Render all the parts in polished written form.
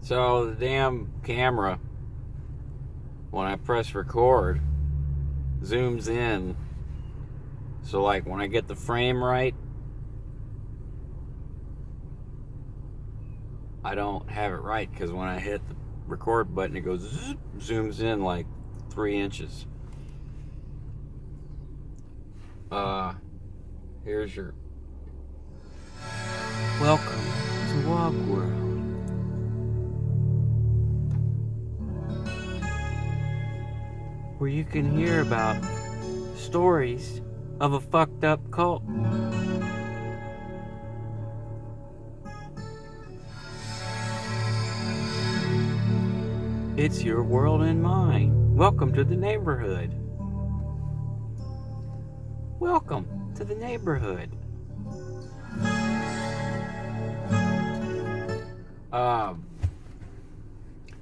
So the damn camera, when I press record, zooms in. So like when I get the frame right, I don't have it right because when I hit the record button, it goes zoop, zooms in like 3 inches. Here's your welcome to Walk World. Where you can hear about stories of a fucked up cult. It's your world and mine. Welcome to the neighborhood. Welcome to the neighborhood.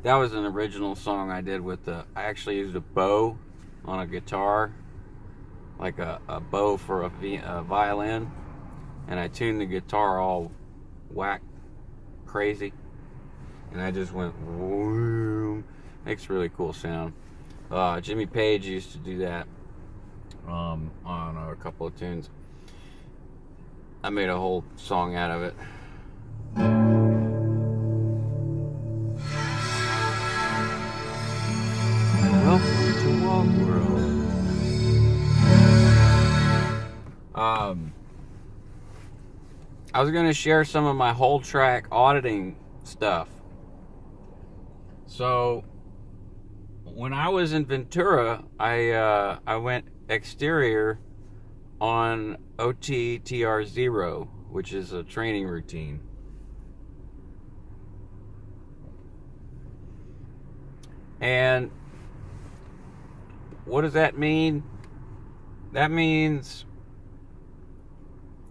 That was an original song I did with I actually used a bow on a guitar, like a bow for a violin, and I tuned the guitar all whack crazy, and I just went whoom. Makes a really cool sound. Jimmy Page used to do that on a couple of tunes. I made a whole song out of it. Welcome to Walk World. I was going to share some of my whole track auditing stuff. So, when I was in Ventura, I went exterior on OTTR0, which is a training routine. And what does that mean? That means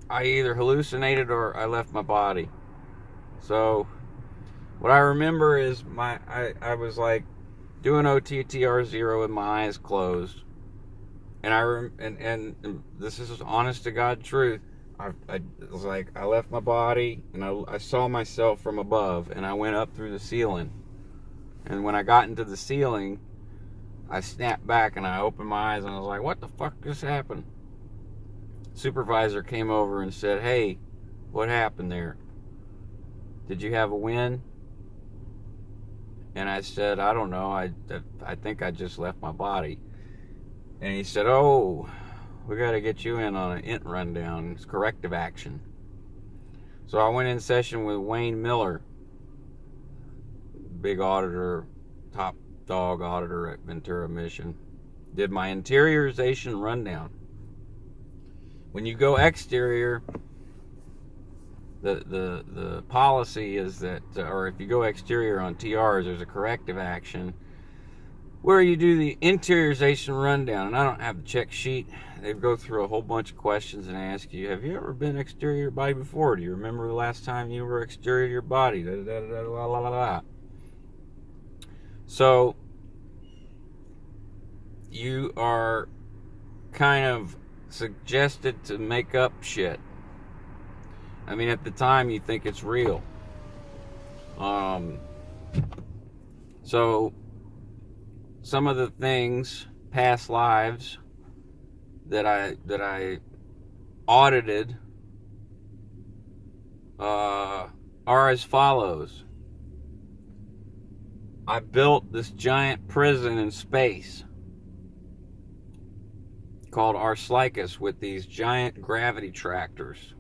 I either hallucinated or I left my body. So what I remember is I was like doing OTTR0 with my eyes closed, and and this is honest to God truth. I was like, I left my body and I saw myself from above, and I went up through the ceiling. And when I got into the ceiling, I snapped back and I opened my eyes and I was like, what the fuck just happened? Supervisor came over and said, hey, what happened there? Did you have a win? And I said, I don't know. I think I just left my body. And he said, oh, we got to get you in on an int rundown. It's corrective action. So I went in session with Wayne Miller, big auditor, top dog auditor at Ventura Mission. Did my interiorization rundown. When you go exterior, the policy is that, or if you go exterior on TRs, there's a corrective action where you do the interiorization rundown. And I don't have the check sheet. They go through a whole bunch of questions and ask you, have you ever been exterior your body before? Do you remember the last time you were exterior your body? Da, da, da, da, la, la, la, la. So you are kind of suggested to make up shit. I mean, at the time you think it's real. So some of the things, past lives that I audited are as follows. I built this giant prison in space called Arslycus with these giant gravity tractors.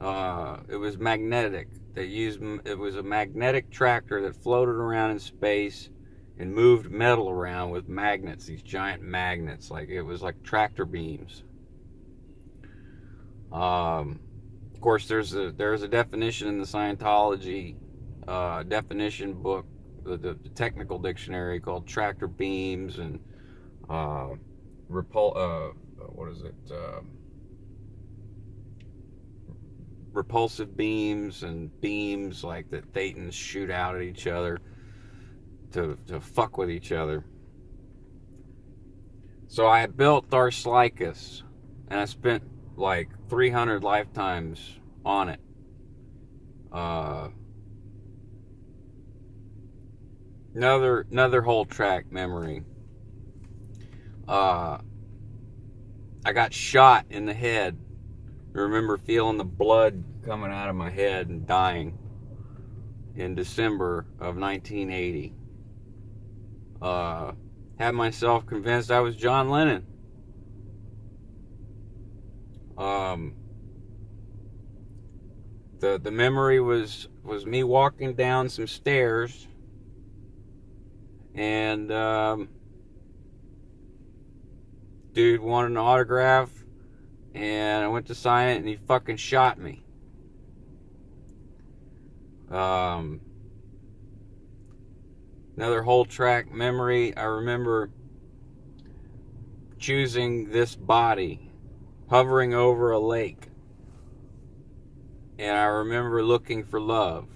It was magnetic. It was a magnetic tractor that floated around in space and moved metal around with magnets, these giant magnets, like it was like tractor beams. Of course, there's a definition in the Scientology definition book, the technical dictionary, called tractor beams and repulsive beams and beams like that Thetans shoot out at each other to fuck with each other. So I built Arslycus, and I spent like 300 lifetimes on it. Another whole track memory. I got shot in the head. I remember feeling the blood coming out of my head and dying in December of 1980. Had myself convinced I was John Lennon. The memory was me walking down some stairs, and dude wanted an autograph, and I went to sign it, and he fucking shot me. Another whole track memory. I remember choosing this body, hovering over a lake, and I remember looking for love.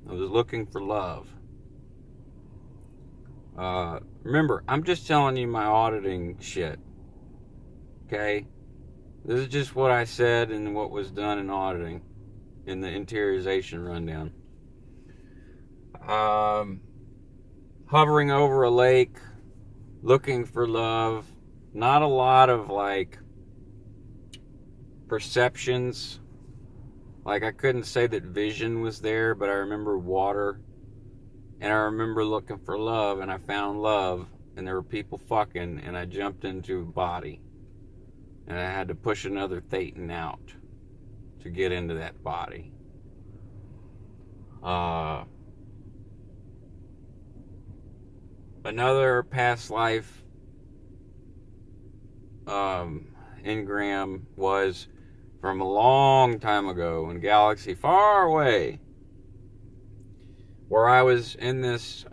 I was looking for love. Remember, I'm just telling you my auditing shit. Okay? This is just what I said and what was done in auditing in the interiorization rundown. Hovering over a lake, looking for love. Not a lot of like perceptions. Like, I couldn't say that vision was there, but I remember water. And I remember looking for love, and I found love, and there were people fucking, and I jumped into a body. And I had to push another Thetan out to get into that body. Another past life engram was from a long time ago in a galaxy far away, where I was in this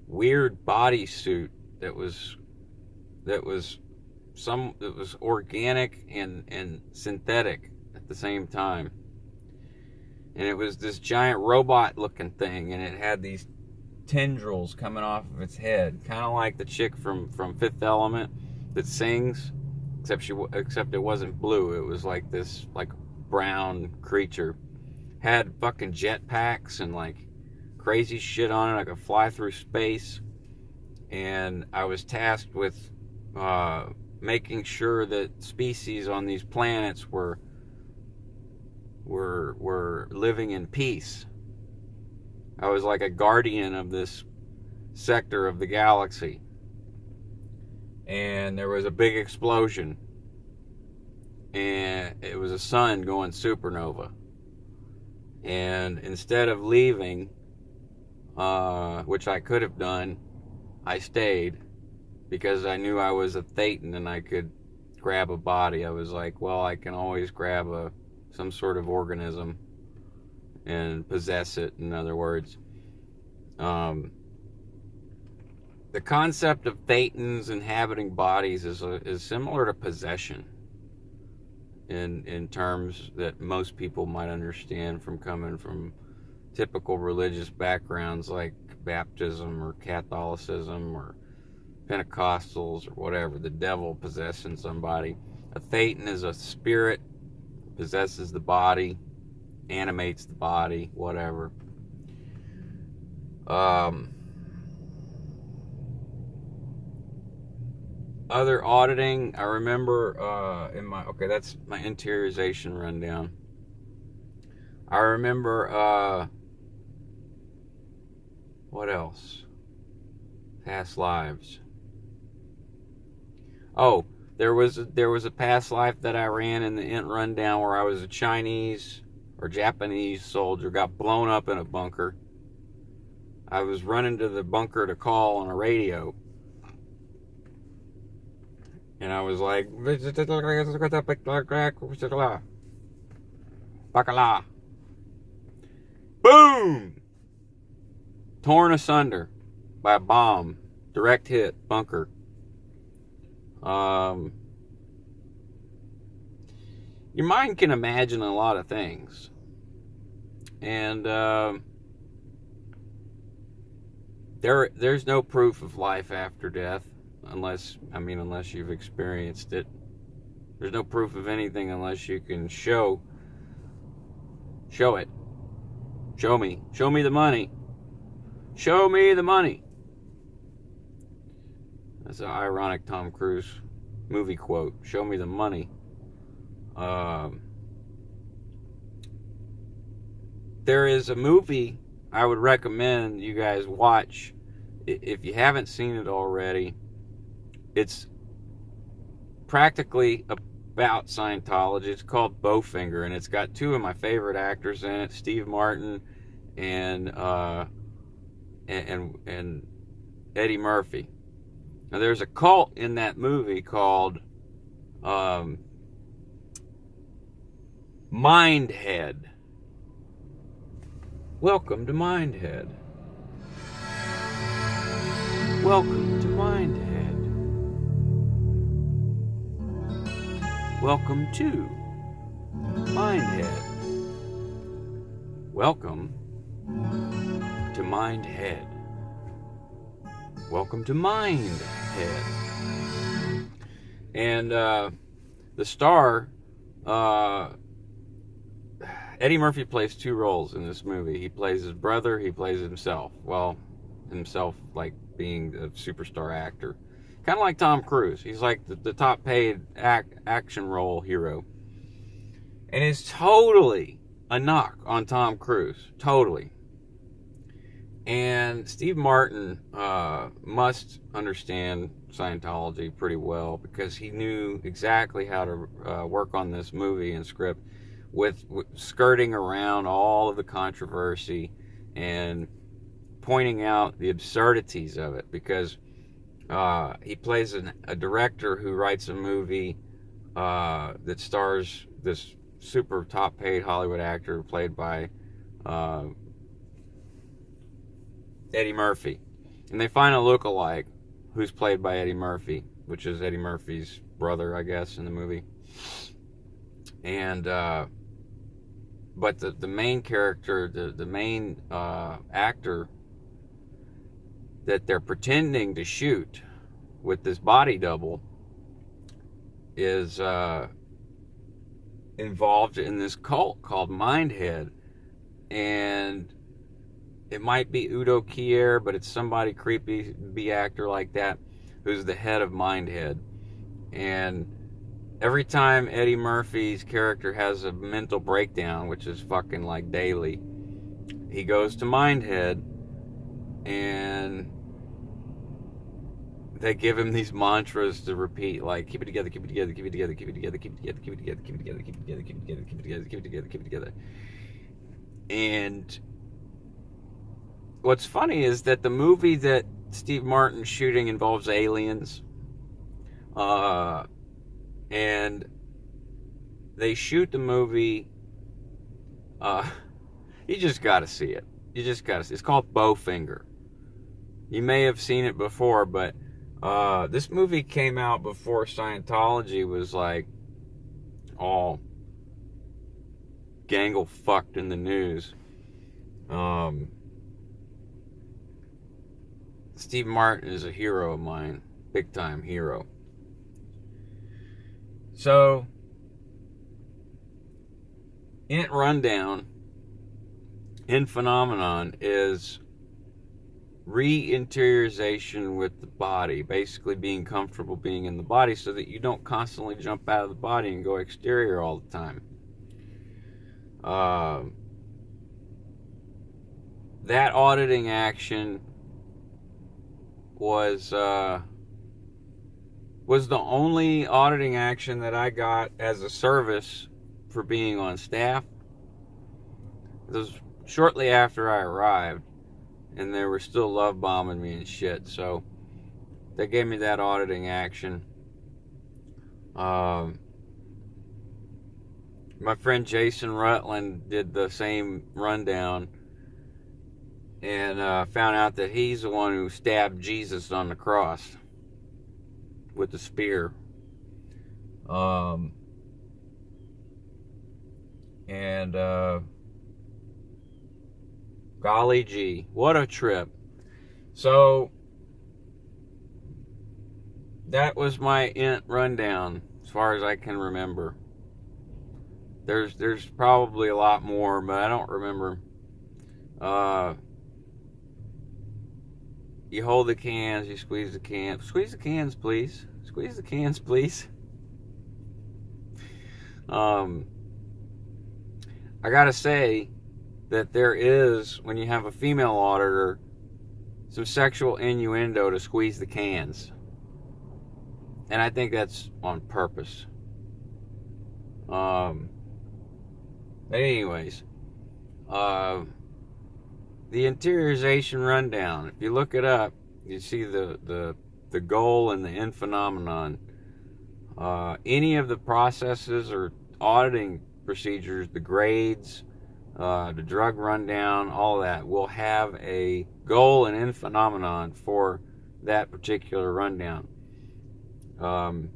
weird bodysuit that was organic and synthetic at the same time. And it was this giant robot looking thing, and it had these tendrils coming off of its head, kind of like the chick from Fifth Element that sings, except it wasn't blue. It was like this like brown creature. Had fucking jetpacks and like crazy shit on it. I could fly through space, and I was tasked with making sure that species on these planets were living in peace. I was like a guardian of this sector of the galaxy. And there was a big explosion. And it was a sun going supernova. And instead of leaving, which I could have done, I stayed because I knew I was a Thetan and I could grab a body. I was like, well, I can always grab some sort of organism and possess it, in other words. The concept of Thetans inhabiting bodies is similar to possession in terms that most people might understand from coming from typical religious backgrounds like baptism or Catholicism or Pentecostals or whatever. The devil possessing somebody. A Thetan is a spirit, possesses the body, animates the body, whatever. Other auditing, I remember that's my interiorization rundown. I remember what else? Past lives. Oh, there was a past life that I ran in the int rundown where I was a Chinese or Japanese soldier, got blown up in a bunker. I was running to the bunker to call on a radio. And I was like, Bacala. Boom! Torn asunder by a bomb. Direct hit, bunker. Your mind can imagine a lot of things. And there's no proof of life after death. Unless you've experienced it. There's no proof of anything unless you can show it. Show me the money. Show me the money. That's an ironic Tom Cruise movie quote. Show me the money. There is a movie I would recommend you guys watch if you haven't seen it already. It's practically about Scientology. It's called Bowfinger, and it's got two of my favorite actors in it, Steve Martin and Eddie Murphy. Now, there's a cult in that movie called Mindhead. Welcome to Mindhead. Welcome to Mindhead. Welcome to Mindhead. Welcome to Mindhead. Welcome to Mindhead. And the star, Eddie Murphy plays two roles in this movie. He plays his brother, he plays himself. Well, himself like being a superstar actor. Kind of like Tom Cruise. He's like the top paid action role hero. And it's totally a knock on Tom Cruise. Totally. And Steve Martin must understand Scientology pretty well, because he knew exactly how to work on this movie and script with skirting around all of the controversy and pointing out the absurdities of it, because he plays a director who writes a movie that stars this super top paid Hollywood actor played by Eddie Murphy. And they find a look-alike who's played by Eddie Murphy, which is Eddie Murphy's brother, I guess, in the movie. And but the main character, the main actor that they're pretending to shoot with this body double is involved in this cult called Mindhead. And it might be Udo Kier, but it's somebody creepy B actor like that who's the head of Mindhead. And every time Eddie Murphy's character has a mental breakdown, which is fucking like daily, he goes to Mindhead and they give him these mantras to repeat, like keep it together, keep it together, keep it together, keep it together, keep it together, keep it together, keep it together, keep it together, keep it together, keep it together, keep it together, keep it together. And what's funny is that the movie that Steve Martin's shooting involves aliens. And they shoot the movie. You just got to see it. You just got to see it. It's called Bowfinger. You may have seen it before, but this movie came out before Scientology was like all gangle fucked in the news. Steve Martin is a hero of mine. Big time hero. So, in Rundown, in Phenomenon, is re-interiorization with the body, basically being comfortable being in the body so that you don't constantly jump out of the body and go exterior all the time. That auditing action was the only auditing action that I got as a service for being on staff. It was shortly after I arrived, and they were still love bombing me and shit, so they gave me that auditing action. My friend Jason Rutland did the same rundown and found out that he's the one who stabbed Jesus on the cross with the spear. Golly gee, what a trip. So that was my int rundown as far as I can remember. There's probably a lot more, but I don't remember. you hold the cans, you squeeze the cans. Squeeze the cans, please. Squeeze the cans, please. I gotta say that there is, when you have a female auditor, some sexual innuendo to squeeze the cans. And I think that's on purpose. But anyways, the interiorization rundown. If you look it up, you see the goal and the end phenomenon. Any of the processes or auditing procedures, the grades, the drug rundown, all of that will have a goal and end phenomenon for that particular rundown. And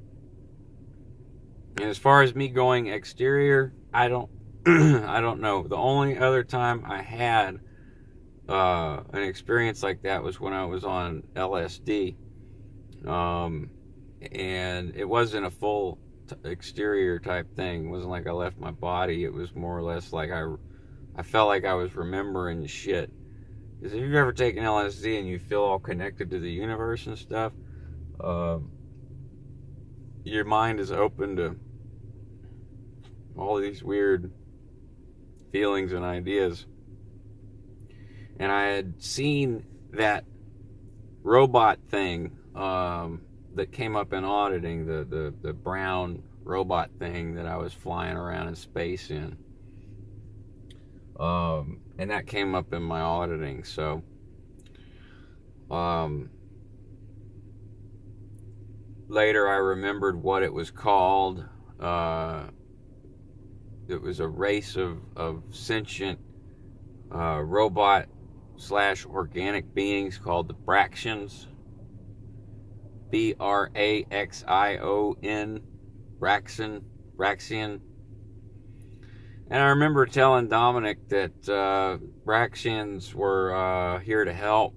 as far as me going exterior, I don't I don't know. The only other time I had an experience like that was when I was on LSD. And it wasn't a full exterior type thing. It wasn't like I left my body. It was more or less like I felt like I was remembering shit. Because if you've ever taken LSD and you feel all connected to the universe and stuff, your mind is open to all these weird feelings and ideas. And I had seen that robot thing that came up in auditing, the brown robot thing that I was flying around in space in. And that came up in my auditing. So later I remembered what it was called. It was a race of sentient robot / organic beings called the Braxians. Braxion. Braxian. And I remember telling Dominic that Braxians were here to help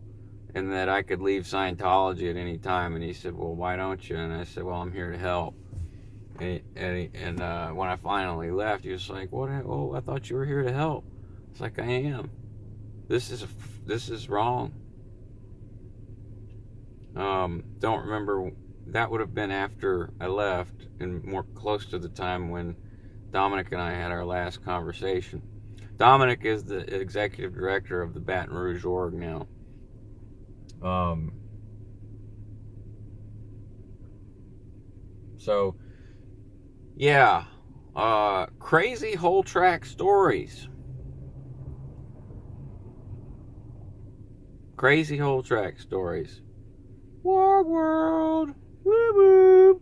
and that I could leave Scientology at any time. And he said, well, why don't you? And I said, well, I'm here to help. And when I finally left, he was like, what? Oh, I thought you were here to help. It's like, I am. This is wrong. Don't remember. That would have been after I left and more close to the time when Dominic and I had our last conversation. Dominic is the executive director of the Baton Rouge org now. So, yeah. Crazy whole track stories. Crazy whole track stories. War world. Woo woo.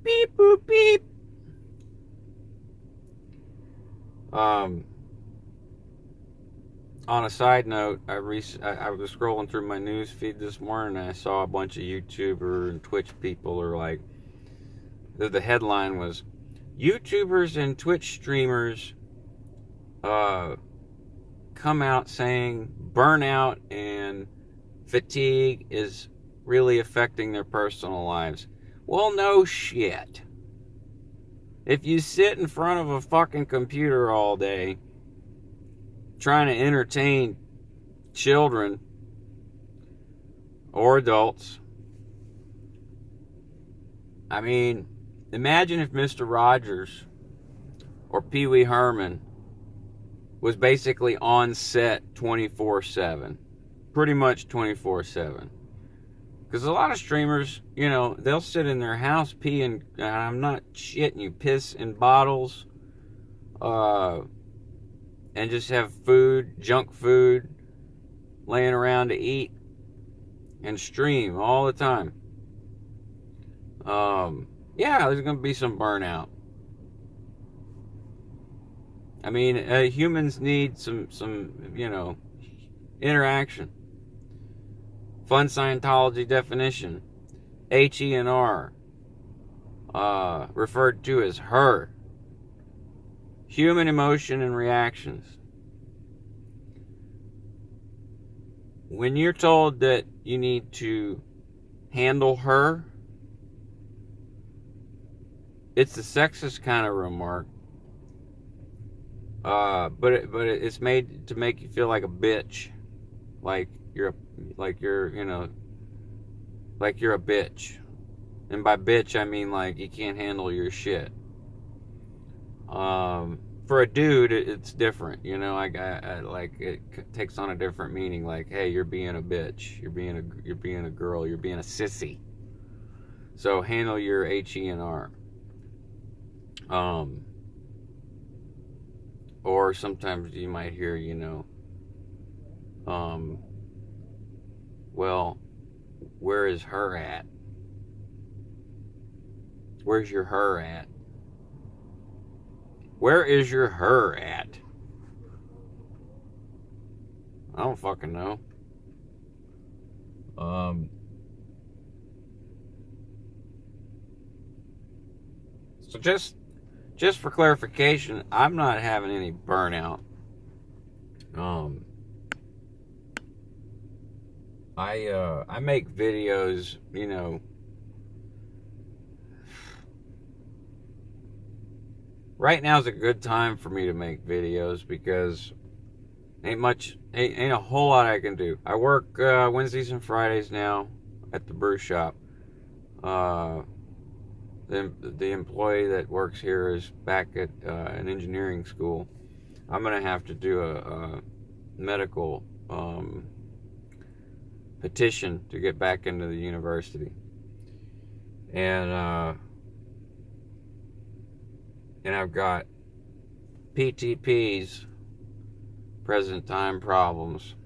Beep boop beep. On a side note, I was scrolling through my news feed this morning and I saw a bunch of YouTuber and Twitch people are like, the headline was, YouTubers and Twitch streamers come out saying burnout and fatigue is really affecting their personal lives. Well, no shit. If you sit in front of a fucking computer all day trying to entertain children or adults, I mean, imagine if Mr. Rogers or Pee Wee Herman was basically on set 24/7. Pretty much 24/7. Because a lot of streamers, they'll sit in their house, pee, and I'm not shitting you, piss in bottles, and just have food, junk food, laying around to eat, and stream all the time. Yeah, there's going to be some burnout. I mean, humans need some interaction. Fun Scientology definition. HENR. Referred to as her. Human emotion and reactions. When you're told that you need to handle her, it's a sexist kind of remark. But it's made to make you feel like a bitch. Like you're like you're a bitch. And by bitch, I mean like you can't handle your shit. For a dude, it's different, you know. I like it takes on a different meaning. Like, hey, you're being a bitch. You're being a girl. You're being a sissy. So handle your HENR. Or sometimes you might hear, you know, well, where is her at? Where's your her at? Where is your her at? I don't fucking know. So just for clarification, I'm not having any burnout. I make videos, you know. Right now is a good time for me to make videos because ain't a whole lot I can do. I work Wednesdays and Fridays now at the brew shop. The employee that works here is back at an engineering school. I'm gonna have to do a medical petition to get back into the university, and I've got PTPs, present time problems.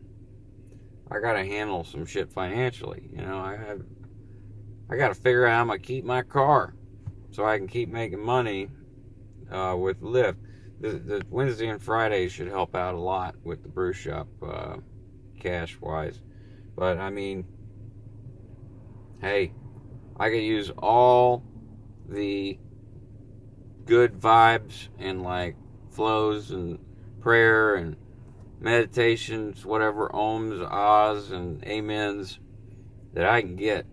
I gotta handle some shit financially. You know, I gotta figure out how I'm gonna keep my car so I can keep making money with Lyft. The Wednesday and Friday should help out a lot with the brew shop cash wise. But I mean, hey, I could use all the good vibes and like flows and prayer and meditations, whatever ohms, ahs, and amens that I can get.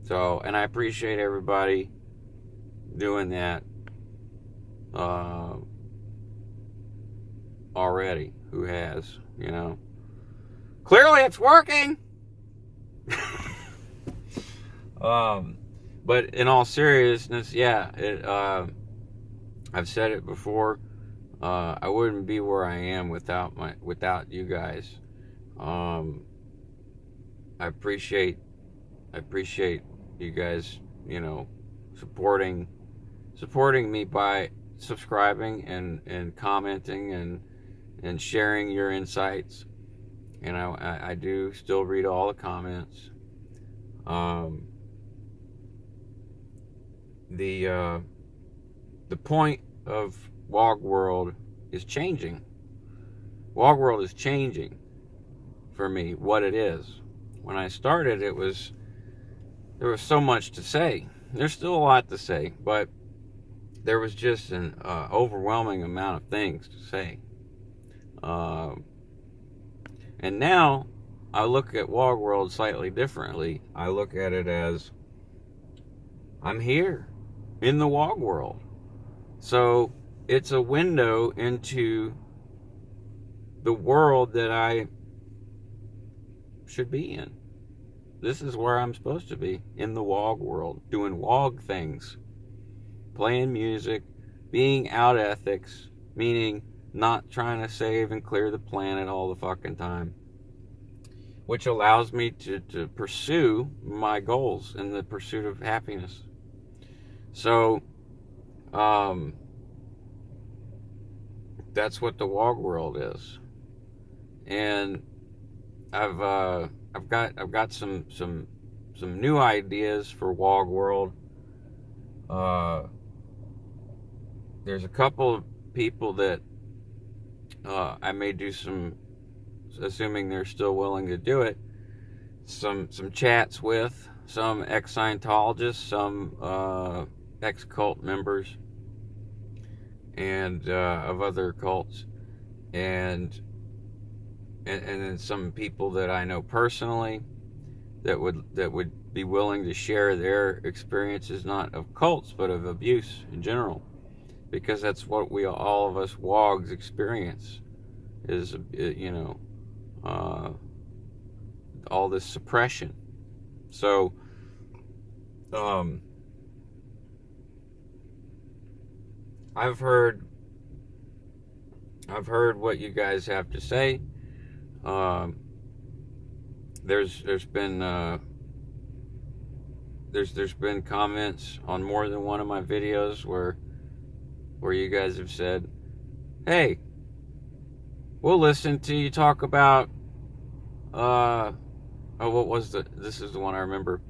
So, and I appreciate everybody doing that already who has, you know. Clearly it's working. But in all seriousness, yeah, I've said it before. I wouldn't be where I am without you guys. I appreciate you guys, you know, supporting me by subscribing and commenting and sharing your insights. You know, I do still read all the comments. The point of Wog World is changing. Wog World is changing for me, what it is. When I started, there was so much to say. There's still a lot to say, but there was just an overwhelming amount of things to say. And now I look at Wog World slightly differently. I look at it as I'm here in the Wog World. So it's a window into the world that I should be in. This is where I'm supposed to be, in the Wog World, doing Wog things, playing music, being out ethics, meaning not trying to save and clear the planet all the fucking time, which allows me to pursue my goals in the pursuit of happiness. So, that's what the Wog World is, and I've got some new ideas for Wog World. There's a couple of people that I may do some, assuming they're still willing to do it, some chats with some ex-Scientologists, some ex-cult members, and of other cults, and then some people that I know personally that would be willing to share their experiences, not of cults but of abuse in general, because that's what all of us wogs experience, is, you know, all this suppression. So, I've heard what you guys have to say. There's been comments on more than one of my videos where you guys have said, "Hey, we'll listen to you talk about this is the one I remember.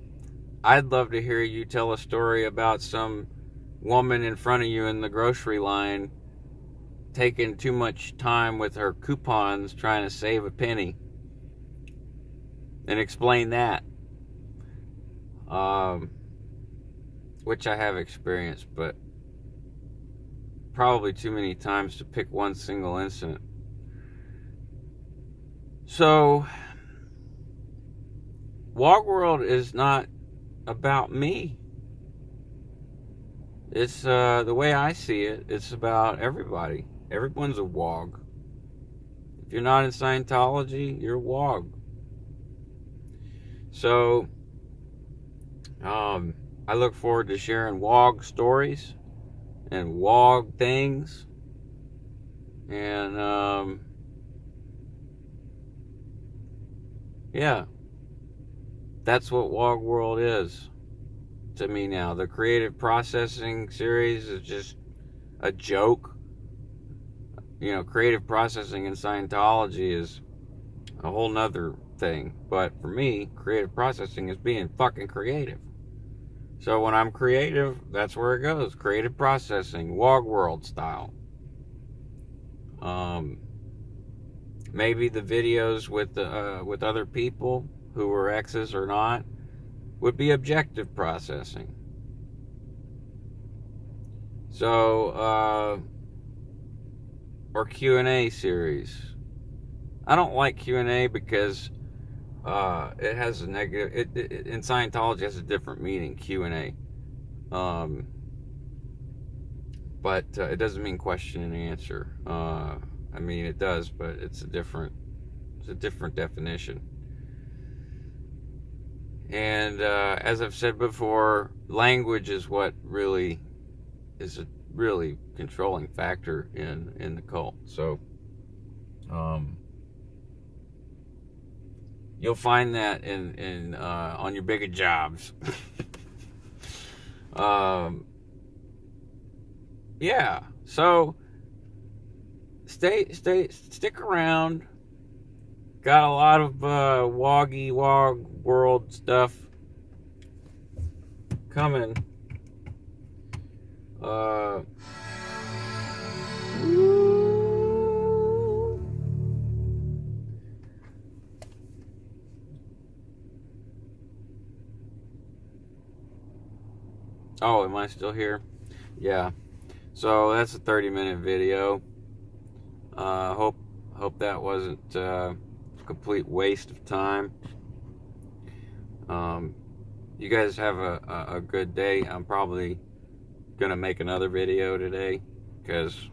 I'd love to hear you tell a story about some woman in front of you in the grocery line taking too much time with her coupons trying to save a penny, and explain that." Which I have experienced, but probably too many times to pick one single incident. So, Wog World is not about me. It's the way I see it, it's about everybody. Everyone's a Wog. If you're not in Scientology, you're a Wog. So, I look forward to sharing Wog stories and Wog things. And, yeah, that's what Wog World is to me now. The creative processing series is just a joke. You know, creative processing in Scientology is a whole nother thing. But for me, creative processing is being fucking creative. So when I'm creative, that's where it goes. Creative processing, Wog World style. Maybe the videos with other people who were exes or not would be objective processing. So, or Q&A series. I don't like Q&A because it has a negative. It in Scientology has a different meaning. Q&A, but it doesn't mean question and answer. I mean it does, but it's a different definition. And as I've said before, language is what really is a really controlling factor in the cult. So, you'll find that in on your bigger jobs. Yeah. So stick around. Got a lot of Wog World stuff coming. Oh, am I still here? Yeah. So that's a 30-minute video. Hope that wasn't a complete waste of time. You guys have a good day. I'm probably gonna make another video today because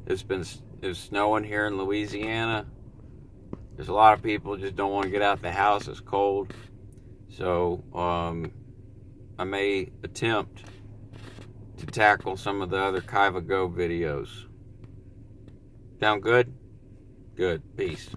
it's snowing here in Louisiana. There's a lot of people just don't want to get out of the house. It's cold. So I may attempt to tackle some of the other Kaiva Go videos. Sound good? Good. Peace.